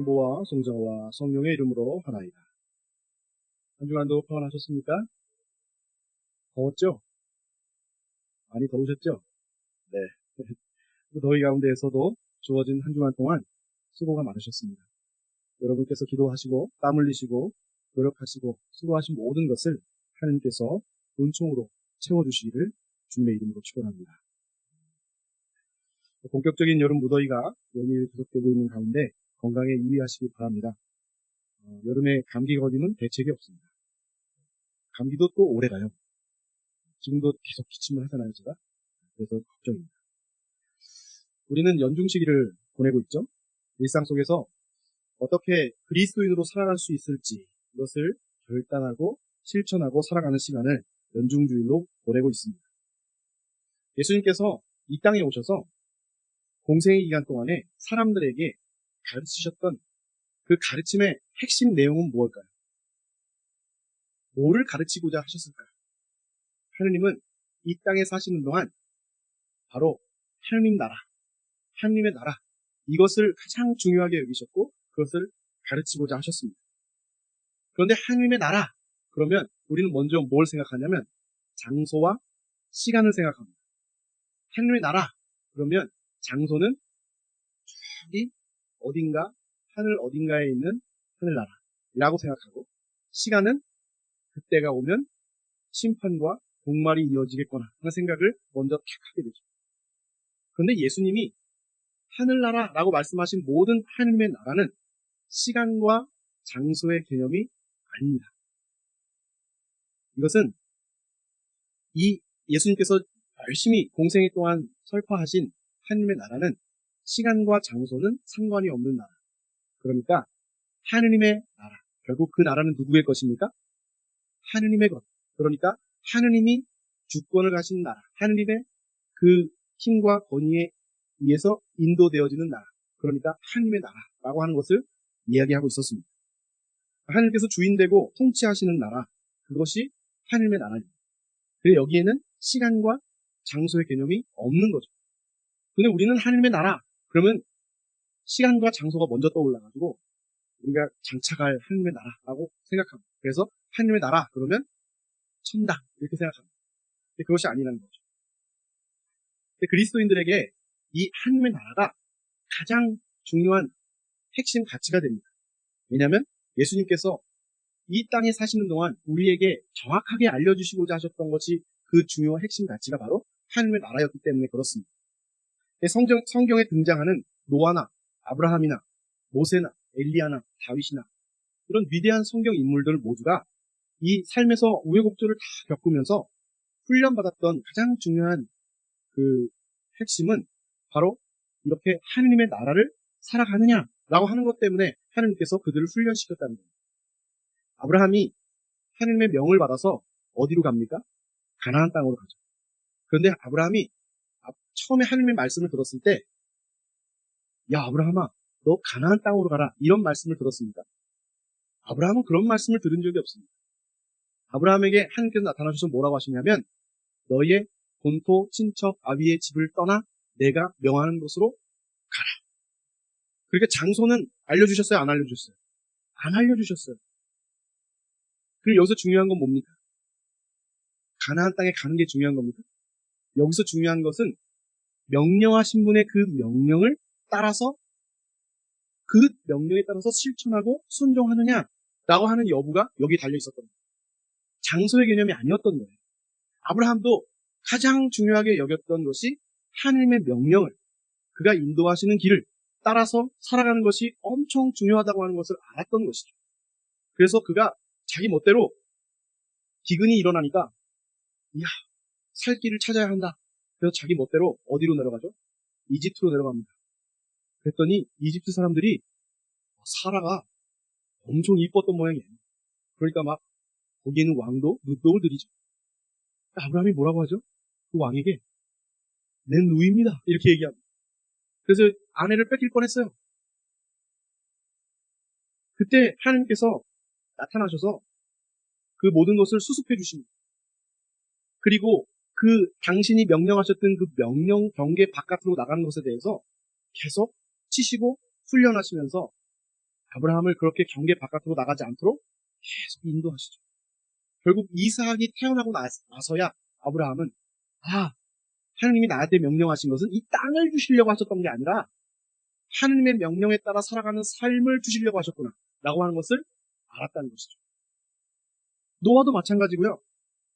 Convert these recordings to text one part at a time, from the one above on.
성부와 성자와 성령의 이름으로 하나이다. 한 주간도 평안하셨습니까? 더웠죠? 많이 더우셨죠? 네. 그 더위 가운데에서도 주어진 한 주간 동안 수고가 많으셨습니다. 여러분께서 기도하시고 땀 흘리시고 노력하시고 수고하신 모든 것을 하나님께서 은총으로 채워주시기를 주님의 이름으로 축원합니다. 본격적인 여름 무더위가 연일 계속되고 있는 가운데 건강에 유의하시기 바랍니다. 여름에 감기 걸리는 대책이 없습니다. 감기도 또 오래 가요. 지금도 계속 기침을 하잖아요, 제가. 그래서 걱정입니다. 우리는 연중 시기를 보내고 있죠. 일상 속에서 어떻게 그리스도인으로 살아갈 수 있을지 이것을 결단하고 실천하고 살아가는 시간을 연중주일로 보내고 있습니다. 예수님께서 이 땅에 오셔서 공생의 기간 동안에 사람들에게 가르치셨던 그 가르침의 핵심 내용은 무엇일까요? 뭐를 가르치고자 하셨을까요? 하느님은 이 땅에 사시는 동안 바로 하느님 나라, 하느님의 나라 이것을 가장 중요하게 여기셨고 그것을 가르치고자 하셨습니다. 그런데 하느님의 나라 그러면 우리는 먼저 뭘 생각하냐면 장소와 시간을 생각합니다. 하느님의 나라 그러면 장소는 저기 어딘가 하늘 어딘가에 있는 하늘나라라고 생각하고 시간은 그때가 오면 심판과 종말이 이어지겠거나 하는 생각을 먼저 탁 하게 되죠. 그런데 예수님이 하늘나라라고 말씀하신 모든 하느님의 나라는 시간과 장소의 개념이 아닙니다. 이것은 이 예수님께서 열심히 공생애 동안 설파하신 하느님의 나라는 시간과 장소는 상관이 없는 나라. 그러니까 하느님의 나라. 결국 그 나라는 누구의 것입니까? 하느님의 것. 그러니까 하느님이 주권을 가진 나라. 하느님의 그 힘과 권위에 의해서 인도되어지는 나라. 그러니까 하느님의 나라라고 하는 것을 이야기하고 있었습니다. 하느님께서 주인되고 통치하시는 나라. 그것이 하느님의 나라입니다. 그래서 여기에는 시간과 장소의 개념이 없는 거죠. 근데 우리는 하느님의 나라. 그러면 시간과 장소가 먼저 떠올라가지고 우리가 장차갈 하느님의 나라라고 생각합니다. 그래서 하느님의 나라 그러면 천당 이렇게 생각합니다. 근데 그것이 아니라는 거죠. 근데 그리스도인들에게 이 하느님의 나라가 가장 중요한 핵심 가치가 됩니다. 왜냐하면 예수님께서 이 땅에 사시는 동안 우리에게 정확하게 알려주시고자 하셨던 것이 그 중요 핵심 가치가 바로 하느님의 나라였기 때문에 그렇습니다. 성경에 등장하는 노아나 아브라함이나 모세나 엘리야나 다윗이나 이런 위대한 성경 인물들 모두가 이 삶에서 우여곡절을 다 겪으면서 훈련받았던 가장 중요한 그 핵심은 바로 이렇게 하느님의 나라를 살아가느냐라고 하는 것 때문에 하느님께서 그들을 훈련시켰다는 겁니다. 아브라함이 하느님의 명을 받아서 어디로 갑니까? 가나안 땅으로 가죠. 그런데 아브라함이 처음에 하느님의 말씀을 들었을 때 야 아브라함아 너 가나안 땅으로 가라 이런 말씀을 들었습니까? 아브라함은 그런 말씀을 들은 적이 없습니다. 아브라함에게 하느님께서 나타나셔서 뭐라고 하시냐면 너의 본토 친척 아비의 집을 떠나 내가 명하는 곳으로 가라. 그러니까 장소는 알려주셨어요? 안 알려주셨어요? 안 알려주셨어요. 그리고 여기서 중요한 건 뭡니까? 가나안 땅에 가는 게 중요한 겁니까? 여기서 중요한 것은 명령하신 분의 그 명령을 따라서 그 명령에 따라서 실천하고 순종하느냐라고 하는 여부가 여기 달려 있었던 거예요. 장소의 개념이 아니었던 거예요. 아브라함도 가장 중요하게 여겼던 것이 하느님의 명령을 그가 인도하시는 길을 따라서 살아가는 것이 엄청 중요하다고 하는 것을 알았던 것이죠. 그래서 그가 자기 멋대로 기근이 일어나니까 이야 살 길을 찾아야 한다. 그래서 자기 멋대로 어디로 내려가죠? 이집트로 내려갑니다. 그랬더니 이집트 사람들이 사라가 엄청 이뻤던 모양이에요. 그러니까 막 거기 있는 왕도 눈독을 들이죠. 아브라함이 뭐라고 하죠? 그 왕에게 내 누이입니다. 이렇게 얘기합니다. 그래서 아내를 뺏길 뻔했어요. 그때 하나님께서 나타나셔서 그 모든 것을 수습해 주십니다. 그리고 그 당신이 명령하셨던 그 명령 경계 바깥으로 나가는 것에 대해서 계속 치시고 훈련하시면서 아브라함을 그렇게 경계 바깥으로 나가지 않도록 계속 인도하시죠. 결국 이삭이 태어나고 나서야 아브라함은 하느님이 나한테 명령하신 것은 이 땅을 주시려고 하셨던 게 아니라 하느님의 명령에 따라 살아가는 삶을 주시려고 하셨구나 라고 하는 것을 알았다는 것이죠. 노아도 마찬가지고요.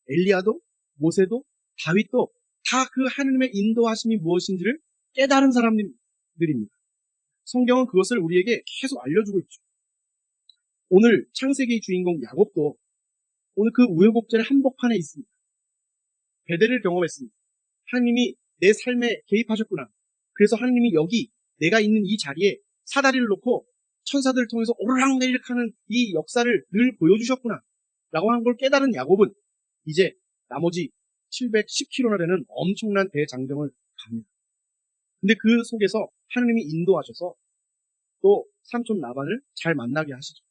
엘리야도, 모세도, 다윗도 다 그 하느님의 인도하심이 무엇인지를 깨달은 사람들입니다. 성경은 그것을 우리에게 계속 알려주고 있죠. 오늘 창세기의 주인공 야곱도 오늘 그 우여곡절의 한복판에 있습니다. 베델을 경험했습니다. 하느님이 내 삶에 개입하셨구나. 그래서 하느님이 여기 내가 있는 이 자리에 사다리를 놓고 천사들을 통해서 오르락내리락 하는 이 역사를 늘 보여주셨구나 라고 하는 걸 깨달은 야곱은 이제 나머지 710km나 되는 엄청난 대장정을 갑니다. 근데 그 속에서 하느님이 인도하셔서 또 삼촌 라반을 잘 만나게 하시죠.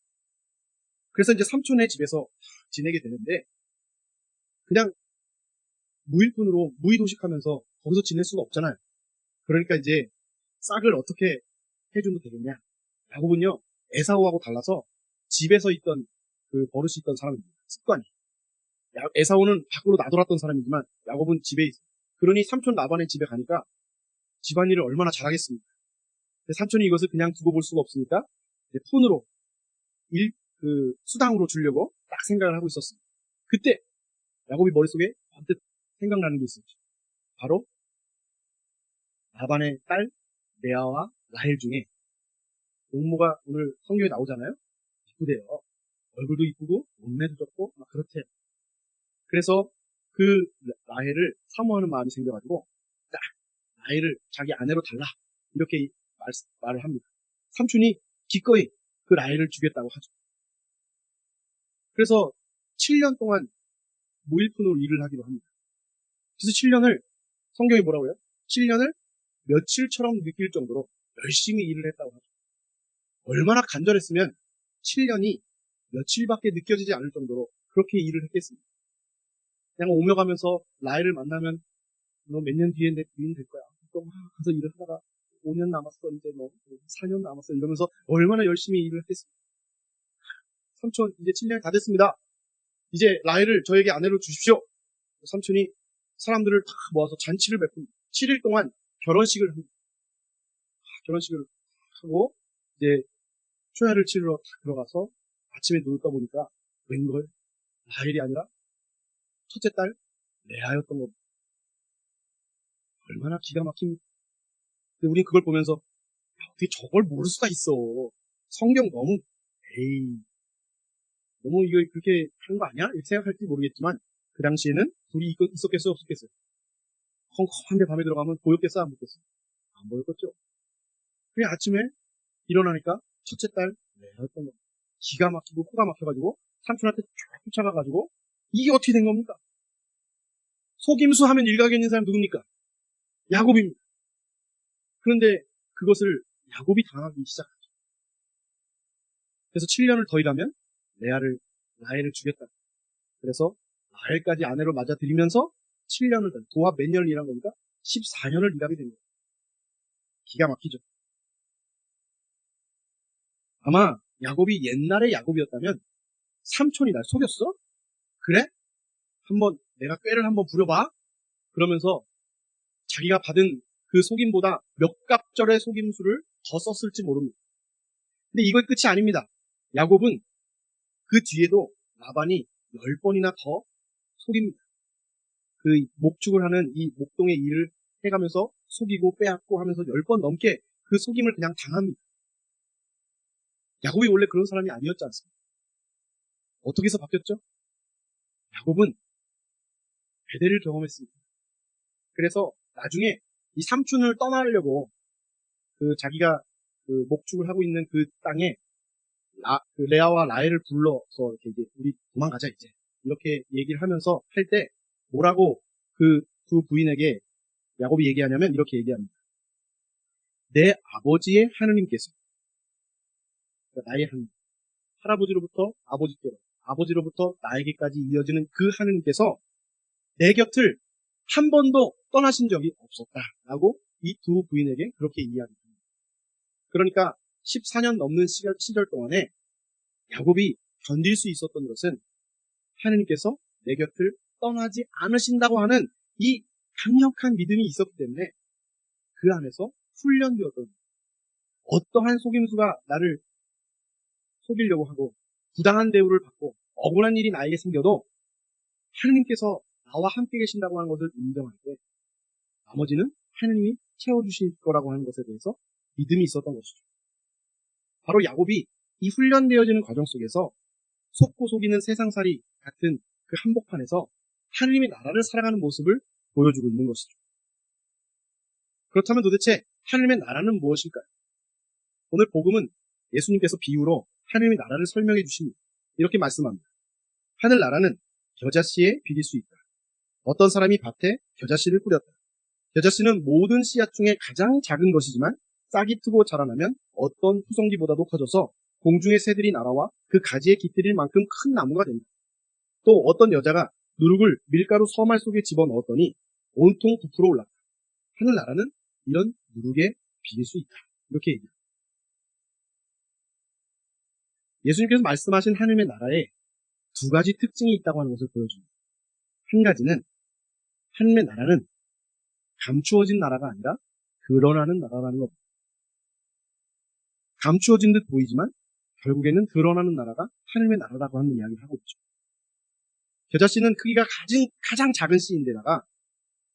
그래서 이제 삼촌의 집에서 지내게 되는데 그냥 무일푼으로 무의도식하면서 거기서 지낼 수가 없잖아요. 그러니까 이제 싹을 어떻게 해주면 되겠냐. 야곱은요, 에사우하고 달라서 집에서 있던 그 버릇이 있던 사람입니다. 습관이. 에사우는 밖으로 나돌았던 사람이지만 야곱은 집에 있어요. 그러니 삼촌 라반의 집에 가니까 집안일을 얼마나 잘하겠습니까? 근데 삼촌이 이것을 그냥 두고 볼 수가 없으니까 이제 폰으로 수당으로 주려고 딱 생각을 하고 있었습니다. 그때 야곱이 머릿속에 번뜩 생각나는 게 있었죠. 바로 라반의 딸 레아와 라헬 중에 용모가 오늘 성경에 나오잖아요. 이쁘대요. 얼굴도 이쁘고 몸매도 좋고 막 그렇대요. 그래서 그 라헬을 사모하는 마음이 생겨가지고 딱 라헬을 자기 아내로 달라 이렇게 말을 합니다. 삼촌이 기꺼이 그 라헬을 주겠다고 하죠. 그래서 7년 동안 무일푼으로 일을 하기로 합니다. 그래서 7년을 성경이 뭐라고요? 7년을 며칠처럼 느낄 정도로 열심히 일을 했다고 하죠. 얼마나 간절했으면 7년이 며칠밖에 느껴지지 않을 정도로 그렇게 일을 했겠습니다. 그냥 오며 가면서 라헬을 만나면 너 몇 년 뒤에 내 부인 될 거야. 또 막 가서 일을 하다가 5년 남았어. 이제 뭐 4년 남았어. 이러면서 얼마나 열심히 일을 했겠습니까? 삼촌 이제 7년이 다 됐습니다. 이제 라헬을 저에게 아내로 주십시오. 삼촌이 사람들을 다 모아서 잔치를 베풉니다. 7일 동안 결혼식을 합니다. 결혼식을 하고 이제 초야를 치르러 들어가서 아침에 눈을 떠보니까 웬걸 라헬이 아니라 첫째 딸 레아였던 겁니다. 얼마나 기가 막힙니까? 근데 우린 그걸 보면서 어떻게 저걸 모를 수가 있어. 성경 너무 너무 이거 그렇게 하는 거 아니야? 이렇게 생각할지 모르겠지만 그 당시에는 둘이 있었겠어요? 없었겠어요? 컴컴한데 밤에 들어가면 보였겠어요? 안 보였겠어요? 안 보였겠죠? 그냥 아침에 일어나니까 첫째 딸 레아였던 겁니다. 기가 막히고 코가 막혀가지고 삼촌한테 쫙 쫓아가가지고 이게 어떻게 된 겁니까? 속임수 하면 일가견인 사람 누굽니까? 야곱입니다. 그런데 그것을 야곱이 당하기 시작하죠. 그래서 7년을 더 일하면 라헬을 주겠다. 그래서 라헬까지 아내로 맞아들이면서 7년을 더, 도합 몇 년을 일한 겁니까? 14년을 일하게 됩니다. 기가 막히죠. 아마 야곱이 옛날의 야곱이었다면 삼촌이 날 속였어? 그래? 한번 내가 꾀를 한번 부려봐? 그러면서 자기가 받은 그 속임보다 몇 갑절의 속임수를 더 썼을지 모릅니다. 근데 이걸 끝이 아닙니다. 야곱은 그 뒤에도 라반이 10번이나 더 속입니다. 그 목축을 하는 이 목동의 일을 해가면서 속이고 빼앗고 하면서 10번 넘게 그 속임을 그냥 당합니다. 야곱이 원래 그런 사람이 아니었지 않습니까? 어떻게 해서 바뀌었죠? 야곱은 베델을 경험했습니다. 그래서 나중에 이 삼촌을 떠나려고 그 자기가 그 목축을 하고 있는 그 땅에 그 레아와 라헬을 불러서 이렇게 이제 우리 도망가자 이제 이렇게 얘기를 하면서 할 때 뭐라고 그 두 부인에게 야곱이 얘기하냐면 이렇게 얘기합니다. 내 아버지의 하느님께서 그러니까 나의 하느님 할아버지로부터 아버지께로 아버지로부터 나에게까지 이어지는 그 하느님께서 내 곁을 한 번도 떠나신 적이 없었다라고 이 두 부인에게 그렇게 이야기합니다. 그러니까 14년 넘는 시절 동안에 야곱이 견딜 수 있었던 것은 하느님께서 내 곁을 떠나지 않으신다고 하는 이 강력한 믿음이 있었기 때문에 그 안에서 훈련되었던, 어떠한 속임수가 나를 속이려고 하고 부당한 대우를 받고 억울한 일이 나에게 생겨도 하느님께서 나와 함께 계신다고 하는 것을 인정할 때 나머지는 하느님이 채워주실 거라고 하는 것에 대해서 믿음이 있었던 것이죠. 바로 야곱이 이 훈련되어지는 과정 속에서 속고 속이는 세상살이 같은 그 한복판에서 하느님의 나라를 살아가는 모습을 보여주고 있는 것이죠. 그렇다면 도대체 하느님의 나라는 무엇일까요? 오늘 복음은 예수님께서 비유로 하느님의 나라를 설명해 주십니다. 이렇게 말씀합니다. 하늘나라는 겨자씨에 비길 수 있다. 어떤 사람이 밭에 겨자씨를 뿌렸다. 겨자씨는 모든 씨앗 중에 가장 작은 것이지만 싹이 트고 자라나면 어떤 푸성기보다도 커져서 공중의 새들이 날아와 그 가지에 깃들일 만큼 큰 나무가 된다. 또 어떤 여자가 누룩을 밀가루 서말 속에 집어넣었더니 온통 부풀어 올랐다. 하늘나라는 이런 누룩에 비길 수 있다. 이렇게 얘기합니다. 예수님께서 말씀하신 하느님의 나라에 두 가지 특징이 있다고 하는 것을 보여줍니다. 한 가지는 하느님의 나라는 감추어진 나라가 아니라 드러나는 나라라는 겁니다. 감추어진 듯 보이지만 결국에는 드러나는 나라가 하느님의 나라라고 하는 이야기를 하고 있죠. 겨자씨는 크기가 가장 작은 씨인데다가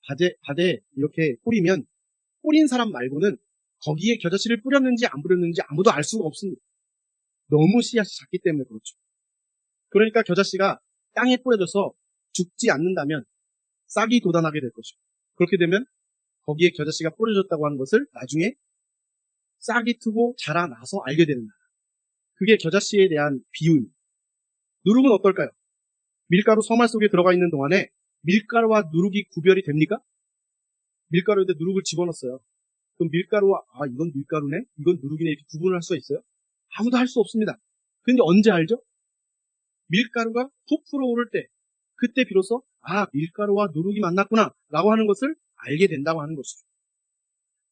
밭에 이렇게 뿌리면 뿌린 사람 말고는 거기에 겨자씨를 뿌렸는지 안 뿌렸는지 아무도 알 수가 없습니다. 너무 씨앗이 작기 때문에 그렇죠. 그러니까 겨자씨가 땅에 뿌려져서 죽지 않는다면 싹이 돋아나게 될 것이고, 그렇게 되면 거기에 겨자씨가 뿌려졌다고 하는 것을 나중에 싹이 트고 자라나서 알게 됩니다. 그게 겨자씨에 대한 비유입니다. 누룩은 어떨까요? 밀가루 서말 속에 들어가 있는 동안에 밀가루와 누룩이 구별이 됩니까? 밀가루에다 누룩을 집어넣었어요. 그럼 밀가루와 이건 밀가루네, 이건 누룩이네 이렇게 구분을 할 수가 있어요? 아무도 할 수 없습니다. 그런데 언제 알죠? 밀가루가 부풀어 오를 때, 그때 비로소 밀가루와 누룩이 만났구나 라고 하는 것을 알게 된다고 하는 것이죠.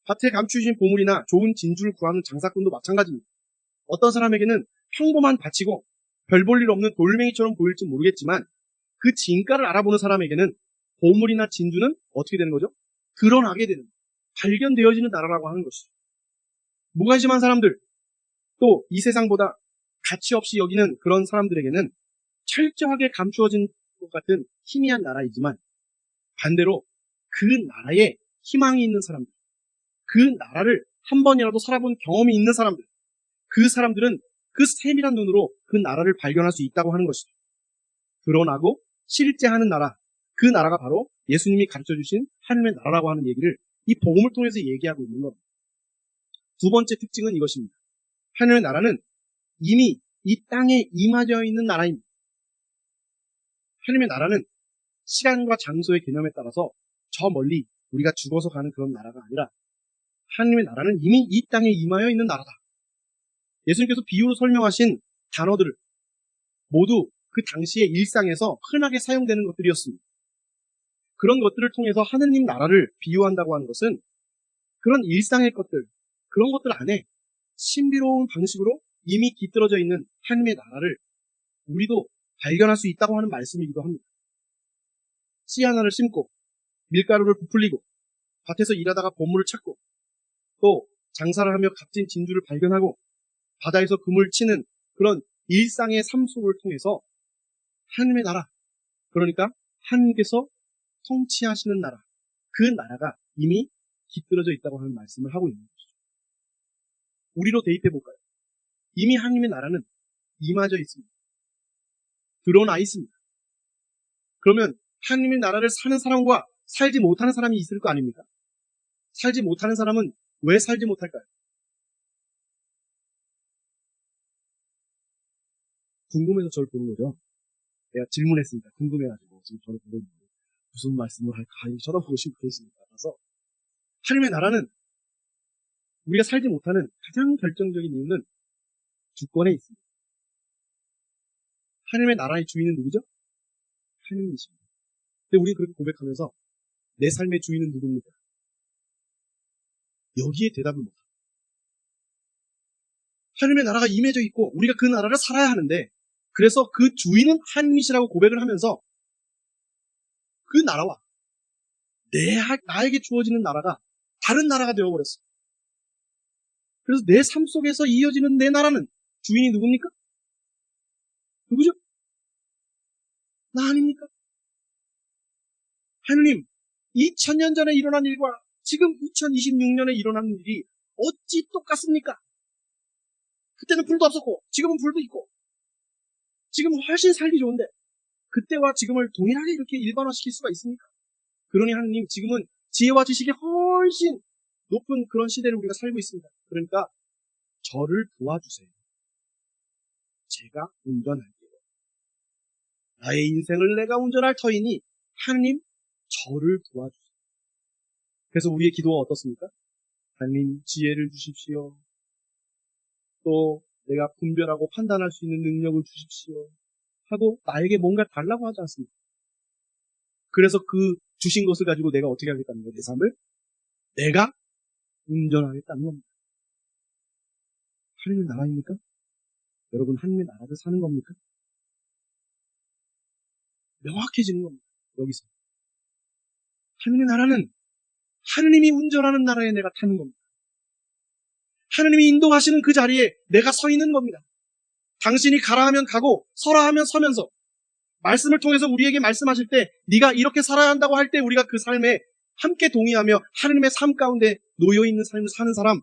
밭에 감추신 보물이나 좋은 진주를 구하는 장사꾼도 마찬가지입니다. 어떤 사람에게는 평범한 밭이고 별 볼 일 없는 돌멩이처럼 보일지 모르겠지만 그 진가를 알아보는 사람에게는 보물이나 진주는 어떻게 되는 거죠? 드러나게 되는, 발견되어지는 나라라고 하는 것이죠. 무관심한 사람들, 또 이 세상보다 가치 없이 여기는 그런 사람들에게는 철저하게 감추어진 것 같은 희미한 나라이지만 반대로 그 나라에 희망이 있는 사람들, 그 나라를 한 번이라도 살아본 경험이 있는 사람들, 그 사람들은 그 세밀한 눈으로 그 나라를 발견할 수 있다고 하는 것이죠. 드러나고 실제하는 나라, 그 나라가 바로 예수님이 가르쳐주신 하느님의 나라라고 하는 얘기를 이 복음을 통해서 얘기하고 있는 겁니다. 두 번째 특징은 이것입니다. 하느님의 나라는 이미 이 땅에 임하되어 있는 나라입니다. 하느님의 나라는 시간과 장소의 개념에 따라서 저 멀리 우리가 죽어서 가는 그런 나라가 아니라 하느님의 나라는 이미 이 땅에 임하여 있는 나라다. 예수님께서 비유로 설명하신 단어들을 모두 그 당시의 일상에서 흔하게 사용되는 것들이었습니다. 그런 것들을 통해서 하느님 나라를 비유한다고 하는 것은 그런 일상의 것들, 그런 것들 안에 신비로운 방식으로 이미 깃들어져 있는 하느님의 나라를 우리도 발견할 수 있다고 하는 말씀이기도 합니다. 씨 하나를 심고 밀가루를 부풀리고 밭에서 일하다가 보물을 찾고 또 장사를 하며 값진 진주를 발견하고 바다에서 그물 치는 그런 일상의 삶 속을 통해서 하느님의 나라, 그러니까 하느님께서 통치하시는 나라, 그 나라가 이미 깃들어져 있다고 하는 말씀을 하고 있는 것이죠. 우리로 대입해 볼까요? 이미 하느님의 나라는 임하져 있습니다. 드러나 있습니다. 그러면 하느님의 나라를 사는 사람과 살지 못하는 사람이 있을 거 아닙니까? 살지 못하는 사람은 왜 살지 못할까요? 궁금해서 저를 보는 거죠. 내가 질문했으니까 궁금해가지고 지금 저를 보고 있는데 무슨 말씀을 할까 쳐다보고 싶고 계십니다. 그래서 하느님의 나라는 우리가 살지 못하는 가장 결정적인 이유는 주권에 있습니다. 하느님의 나라의 주인은 누구죠? 하느님이십니다. 근데 우리 그렇게 고백하면서 내 삶의 주인은 누굽니까? 여기에 대답을 못합니다. 하나님의 나라가 임해져 있고 우리가 그 나라를 살아야 하는데, 그래서 그 주인은 하나님이시라고 고백을 하면서 그 나라와 나에게 주어지는 나라가 다른 나라가 되어버렸어요. 그래서 내 삶 속에서 이어지는 내 나라는 주인이 누굽니까? 누구죠? 나 아닙니까? 하느님, 2000년 전에 일어난 일과 지금 2026년에 일어난 일이 어찌 똑같습니까? 그때는 불도 없었고 지금은 불도 있고 지금은 훨씬 살기 좋은데 그때와 지금을 동일하게 이렇게 일반화시킬 수가 있습니까? 그러니 하느님, 지금은 지혜와 지식이 훨씬 높은 그런 시대를 우리가 살고 있습니다. 그러니까 저를 도와주세요. 제가 운전할게요. 나의 인생을 내가 운전할 터이니 하느님, 저를 도와주세요. 그래서 우리의 기도가 어떻습니까? 하느님, 지혜를 주십시오. 또 내가 분별하고 판단할 수 있는 능력을 주십시오 하고 나에게 뭔가 달라고 하지 않습니까? 그래서 그 주신 것을 가지고 내가 어떻게 하겠다는 거예요? 내 삶을 내가 운전하겠다는 겁니다. 하느님의 나라입니까? 여러분, 하느님의 나라를 사는 겁니까? 명확해지는 겁니다. 여기서 하느님의 나라는 하느님이 운전하는 나라에 내가 타는 겁니다. 하느님이 인도하시는 그 자리에 내가 서 있는 겁니다. 당신이 가라 하면 가고 서라 하면 서면서 말씀을 통해서 우리에게 말씀하실 때 네가 이렇게 살아야 한다고 할 때 우리가 그 삶에 함께 동의하며 하느님의 삶 가운데 놓여있는 삶을 사는 사람,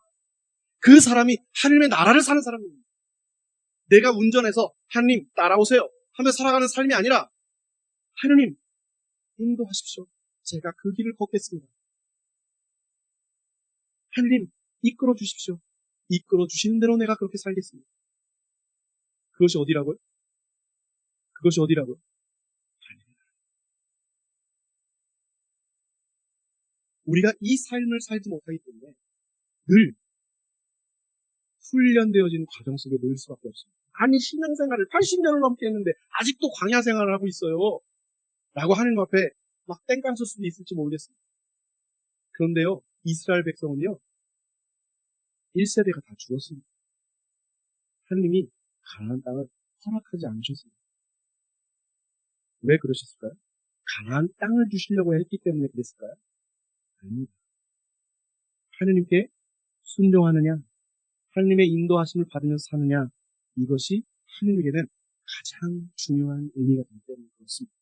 그 사람이 하느님의 나라를 사는 사람입니다. 내가 운전해서 하느님 따라오세요 하며 살아가는 삶이 아니라 하느님 인도하십시오. 제가 그 길을 걷겠습니다. 하느님 이끌어 주십시오. 이끌어 주시는 대로 내가 그렇게 살겠습니다. 그것이 어디라고요? 그것이 어디라고요? 우리가 이 삶을 살지 못하기 때문에 늘 훈련되어지는 과정 속에 놓일 수밖에 없습니다. 아니, 신앙생활을 80년을 넘게 했는데 아직도 광야 생활을 하고 있어요 라고 하는 것 앞에 막 땡깡 칠 수도 있을지 모르겠습니다. 그런데요, 이스라엘 백성은요 1세대가 다 죽었습니다. 하느님이 가나안 땅을 허락하지 않으셨습니다. 왜 그러셨을까요? 가나안 땅을 주시려고 했기 때문에 그랬을까요? 아닙니다. 하느님께 순종하느냐, 하느님의 인도하심을 받으면서 사느냐, 이것이 하느님에게는 가장 중요한 의미가 되기 때문에 그렇습니다.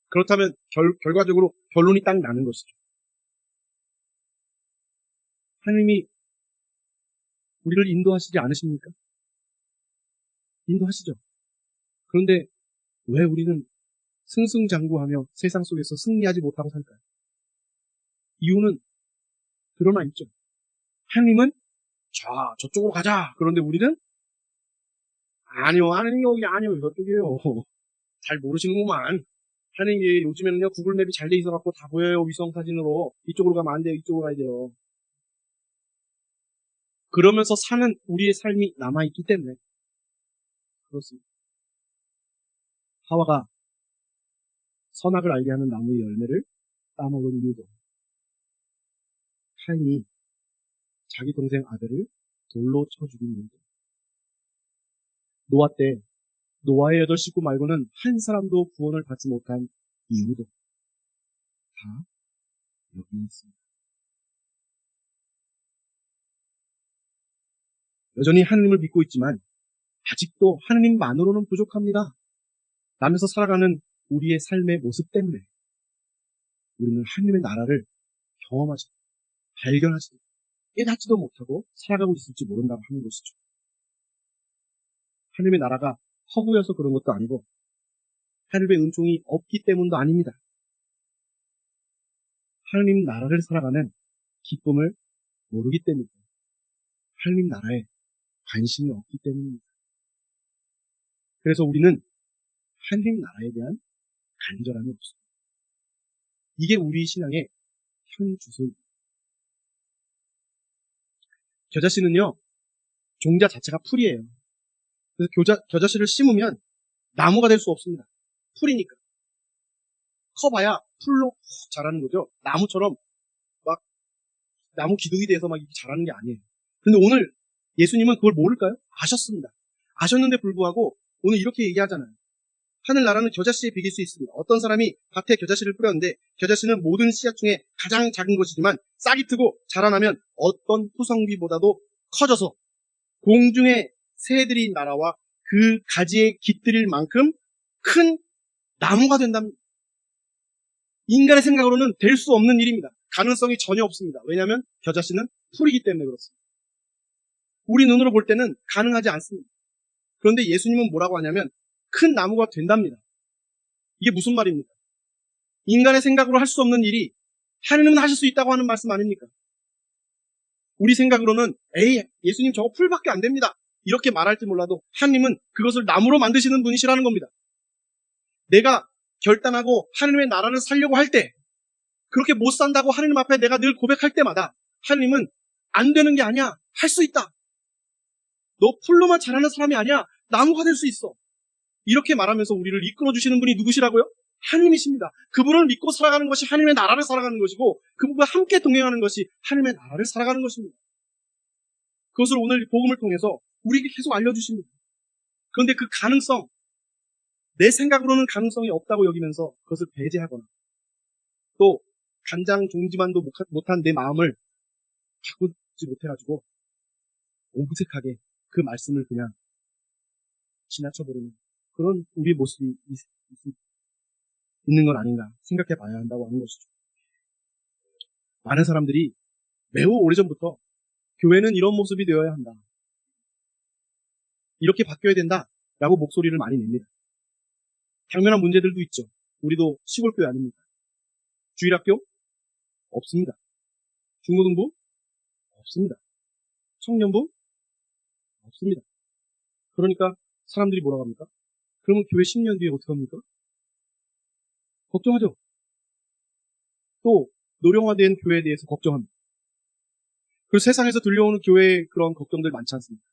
그렇다면 결과적으로 결론이 딱 나는 것이죠. 하느님이 우리를 인도하시지 않으십니까? 인도하시죠. 그런데 왜 우리는 승승장구하며 세상 속에서 승리하지 못하고 살까요? 이유는 드러나 있죠. 하느님은 저쪽으로 가자. 그런데 우리는 아니요, 하느님 여기 아니요, 이쪽이에요. 잘 모르시는구만. 하느님 요즘에는요 구글맵이 잘 돼 있어갖고 다 보여요. 위성사진으로. 이쪽으로 가면 안 돼요. 이쪽으로 가야 돼요. 그러면서 사는 우리의 삶이 남아있기 때문에 그렇습니다. 하와가 선악을 알게 하는 나무의 열매를 따먹은 이유도 카인이 자기 동생 아벨을 돌로 쳐 죽인 이유도 노아 때 노아의 8 식구 말고는 한 사람도 구원을 받지 못한 이유도 다 여기 있습니다. 여전히 하느님을 믿고 있지만 아직도 하느님만으로는 부족합니다 라면서 살아가는 우리의 삶의 모습 때문에 우리는 하느님의 나라를 경험하지, 발견하지, 깨닫지도 못하고 살아가고 있을지 모른다고 하는 것이죠. 하느님의 나라가 허구여서 그런 것도 아니고 하느님의 은총이 없기 때문도 아닙니다. 하느님 나라를 살아가는 기쁨을 모르기 때문이고 하느님 나라에 관심이 없기 때문입니다. 그래서 우리는 하느님 나라에 대한 간절함이 없습니다. 이게 우리 신앙의 현 주소입니다. 겨자씨는요, 종자 자체가 풀이에요. 그래서 겨자씨를 심으면 나무가 될 수 없습니다. 풀이니까. 커봐야 풀로 자라는 거죠. 나무처럼 막 나무 기둥이 돼서 막 이렇게 자라는 게 아니에요. 근데 오늘 예수님은 그걸 모를까요? 아셨습니다. 아셨는데 불구하고 오늘 이렇게 얘기하잖아요. 하늘나라는 겨자씨에 비길 수 있습니다. 어떤 사람이 밭에 겨자씨를 뿌렸는데 겨자씨는 모든 씨앗 중에 가장 작은 것이지만 싹이 트고 자라나면 어떤 푸성비보다도 커져서 공중의 새들이 날아와 그 가지에 깃들일 만큼 큰 나무가 된답니다. 인간의 생각으로는 될 수 없는 일입니다. 가능성이 전혀 없습니다. 왜냐하면 겨자씨는 풀이기 때문에 그렇습니다. 우리 눈으로 볼 때는 가능하지 않습니다. 그런데 예수님은 뭐라고 하냐면 큰 나무가 된답니다. 이게 무슨 말입니까? 인간의 생각으로 할 수 없는 일이 하느님은 하실 수 있다고 하는 말씀 아닙니까? 우리 생각으로는 에이 예수님 저거 풀밖에 안 됩니다. 이렇게 말할지 몰라도 하느님은 그것을 나무로 만드시는 분이시라는 겁니다. 내가 결단하고 하느님의 나라를 살려고 할 때 그렇게 못 산다고 하느님 앞에 내가 늘 고백할 때마다 하느님은 안 되는 게 아니야. 할 수 있다. 너 풀로만 자라는 사람이 아니야. 나무가 될 수 있어. 이렇게 말하면서 우리를 이끌어주시는 분이 누구시라고요? 하느님이십니다. 그분을 믿고 살아가는 것이 하느님의 나라를 살아가는 것이고 그분과 함께 동행하는 것이 하느님의 나라를 살아가는 것입니다. 그것을 오늘 복음을 통해서 우리에게 계속 알려주십니다. 그런데 그 가능성, 내 생각으로는 가능성이 없다고 여기면서 그것을 배제하거나 또 간장 종지만도 못한 내 마음을 바꾸지 못해가지고 오색하게 그 말씀을 그냥 지나쳐버리는 그런 우리의 모습이 있는 건 아닌가 생각해 봐야 한다고 하는 것이죠. 많은 사람들이 매우 오래전부터 교회는 이런 모습이 되어야 한다. 이렇게 바뀌어야 된다라고 목소리를 많이 냅니다. 당면한 문제들도 있죠. 우리도 시골교회 아닙니까? 주일학교? 없습니다. 중고등부? 없습니다. 청년부? 없습니다. 그러니까 사람들이 뭐라고 합니까? 그러면 교회 10년 뒤에 어떻게 합니까? 걱정하죠. 또 노령화된 교회에 대해서 걱정합니다. 그리고 세상에서 들려오는 교회의 그런 걱정들 많지 않습니까?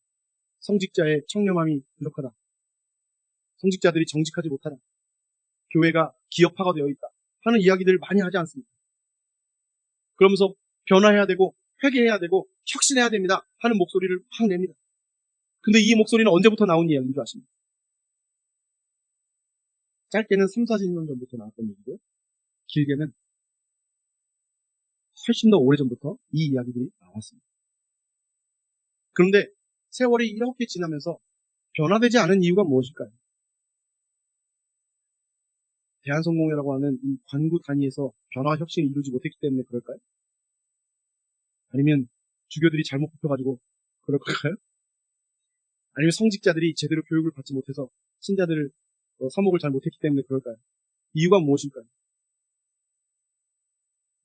성직자의 청렴함이 부족하다. 성직자들이 정직하지 못하다. 교회가 기업화가 되어 있다. 하는 이야기들을 많이 하지 않습니까? 그러면서 변화해야 되고 회개해야 되고 혁신해야 됩니다. 하는 목소리를 확 냅니다. 근데 이 목소리는 언제부터 나온 이야기인 줄 아십니까? 짧게는 3, 40년 전부터 나왔던 얘기고요. 길게는 훨씬 더 오래전부터 이 이야기들이 나왔습니다. 그런데 세월이 이렇게 지나면서 변화되지 않은 이유가 무엇일까요? 대한성공회라고 하는 이 관구 단위에서 변화 혁신이 이루지 못했기 때문에 그럴까요? 아니면 주교들이 잘못 뽑혀가지고 그럴 걸까요? 아니면 성직자들이 제대로 교육을 받지 못해서 신자들을 사목을 잘 못했기 때문에 그럴까요? 이유가 무엇일까요?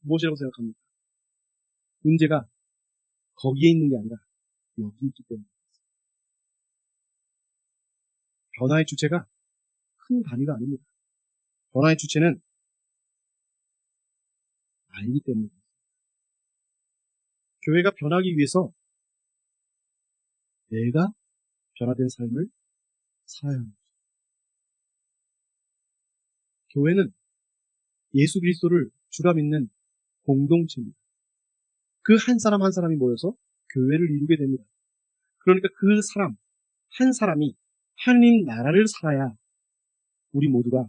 무엇이라고 생각합니까? 문제가 거기에 있는 게 아니라 여기 있기 때문에 변화의 주체가 큰 단위가 아닙니다. 변화의 주체는 나이기 때문에 교회가 변하기 위해서 내가 변화된 삶을 살아야 합니다. 교회는 예수 그리스도를 주가 믿는 공동체입니다. 그 한 사람 한 사람이 모여서 교회를 이루게 됩니다. 그러니까 그 사람 한 사람이 하느님 나라를 살아야 우리 모두가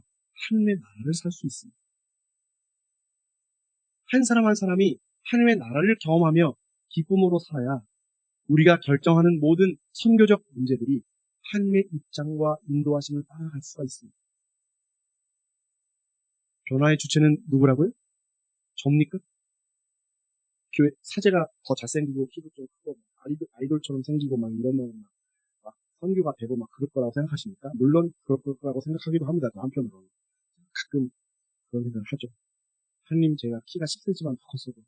하느님의 나라를 살 수 있습니다. 한 사람 한 사람이 하느님의 나라를 경험하며 기쁨으로 살아야 우리가 결정하는 모든 선교적 문제들이 하느님의 입장과 인도하심을 따라갈 수가 있습니다. 변화의 주체는 누구라고요? 접니까? 교회 사제가 더 잘생기고 키도 좀 크고 아이돌처럼 생기고 막 이러면 막 선교가 되고 막 그럴 거라고 생각하십니까? 물론 그럴 거라고 생각하기도 합니다. 또 한편으로는 가끔 그런 생각을 하죠. 하느님 제가 키가 10cm만 더 컸어도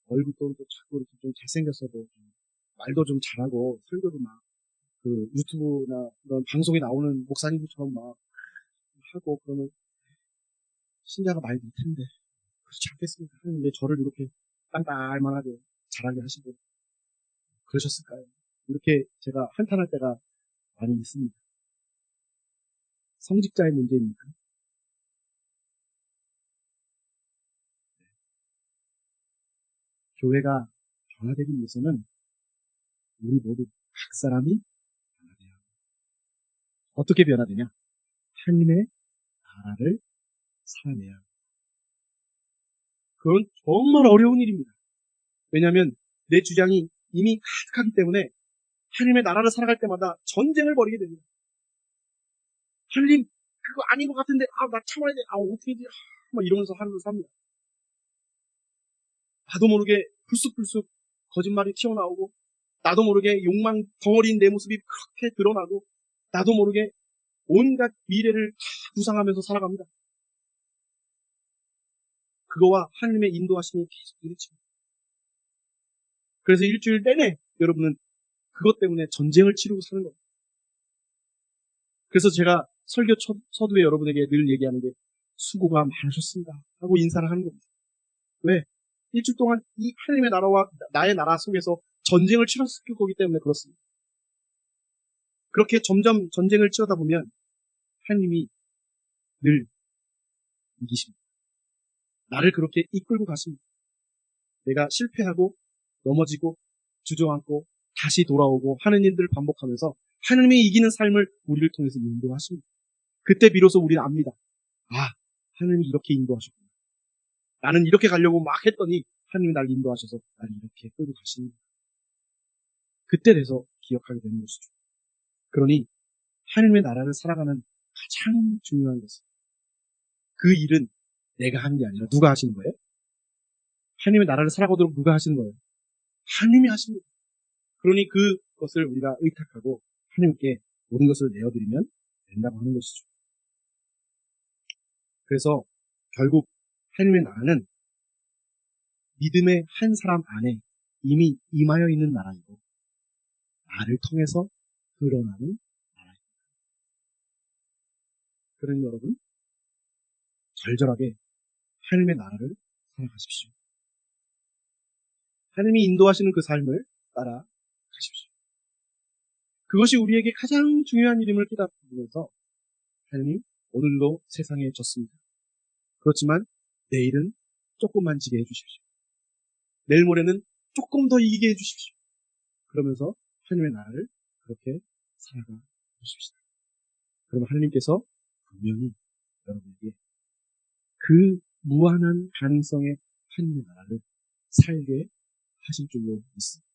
얼굴도 또 자꾸 이렇게 좀 잘생겼어도 말도 좀 잘하고 설교도 막 그 유튜브나 이런 방송에 나오는 목사님들처럼 막 하고 그러면 신자가 많이 될 텐데 그렇지 않겠습니까? 하느님 왜 저를 이렇게 딴딸만하게 잘하게 하시고 그러셨을까요? 이렇게 제가 한탄할 때가 많이 있습니다. 성직자의 문제입니까? 교회가 변화되기 위해서는 우리 모두 각 사람이 변화돼야 합니다. 어떻게 변화되냐? 하나님의 나라를 살아내야 합니다. 그건 정말 어려운 일입니다. 왜냐하면 내 주장이 이미 가득하기 때문에 하나님의 나라를 살아갈 때마다 전쟁을 벌이게 됩니다. 하나님, 그거 아닌 것 같은데, 나 참아야 돼. 어떻게 돼. 막 이러면서 하루를 삽니다. 나도 모르게 불쑥불쑥 거짓말이 튀어나오고, 나도 모르게 욕망 덩어리인 내 모습이 그렇게 드러나고, 나도 모르게 온갖 미래를 다 구상하면서 살아갑니다. 그거와 하나님의 인도하심이 계속 부딪힙니다. 그래서 일주일 내내 여러분은 그것 때문에 전쟁을 치르고 사는 겁니다. 그래서 제가 설교 서두에 여러분에게 늘 얘기하는 게 수고가 많으셨습니다 하고 인사를 하는 겁니다. 왜? 일주일 동안 이 하나님의 나라와 나의 나라 속에서 전쟁을 치렀을 거기 때문에 그렇습니다. 그렇게 점점 전쟁을 치르다 보면 하나님이 늘 이기십니다. 나를 그렇게 이끌고 가십니다. 내가 실패하고 넘어지고 주저앉고 다시 돌아오고 하는 일들을 반복하면서 하나님이 이기는 삶을 우리를 통해서 인도하십니다. 그때 비로소 우리는 압니다. 하나님이 이렇게 인도하셨구나. 나는 이렇게 가려고 막 했더니 하나님이 나를 인도하셔서 나를 이렇게 끌고 가십니다. 그때 돼서 기억하게 되는 것이죠. 그러니 하나님의 나라를 살아가는 가장 중요한 것은 그 일은 내가 하는 게 아니라 누가 하시는 거예요? 하나님의 나라를 살아가도록 누가 하시는 거예요? 하나님이 하십니다. 그러니 그것을 우리가 의탁하고 하나님께 모든 것을 내어드리면 된다고 하는 것이죠. 그래서 결국 하나님의 나라는 믿음의 한 사람 안에 이미 임하여 있는 나라이고 나를 통해서 드러나는 나라입니다. 그러니 여러분 절절하게 하나님의 나라를 살아가십시오. 하나님이 인도하시는 그 삶을 따라가십시오. 그것이 우리에게 가장 중요한 일임을 깨닫으면서 하나님 오늘도 세상에 졌습니다. 그렇지만 내일은 조금만 지게 해주십시오. 내일 모레는 조금 더 이기게 해주십시오. 그러면서 하나님의 나라를 그렇게 살아가 보십시다. 그러면 하나님께서 분명히 여러분에게 그 무한한 가능성의 하나님의 나라를 살게 하실 줄로 믿습니다.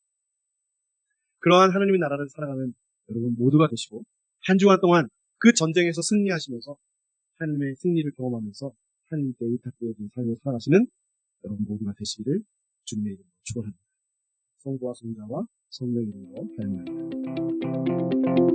그러한 하나님의 나라를 살아가는 여러분 모두가 되시고 한 주간 동안 그 전쟁에서 승리하시면서 하나님의 승리를 경험하면서 하나님께 의탁되어진 삶을 살아가시는 여러분 모두가 되시기를 주님의 이름으로 축원합니다. 성부와 성자와 성령의 이름으로 기도합니다.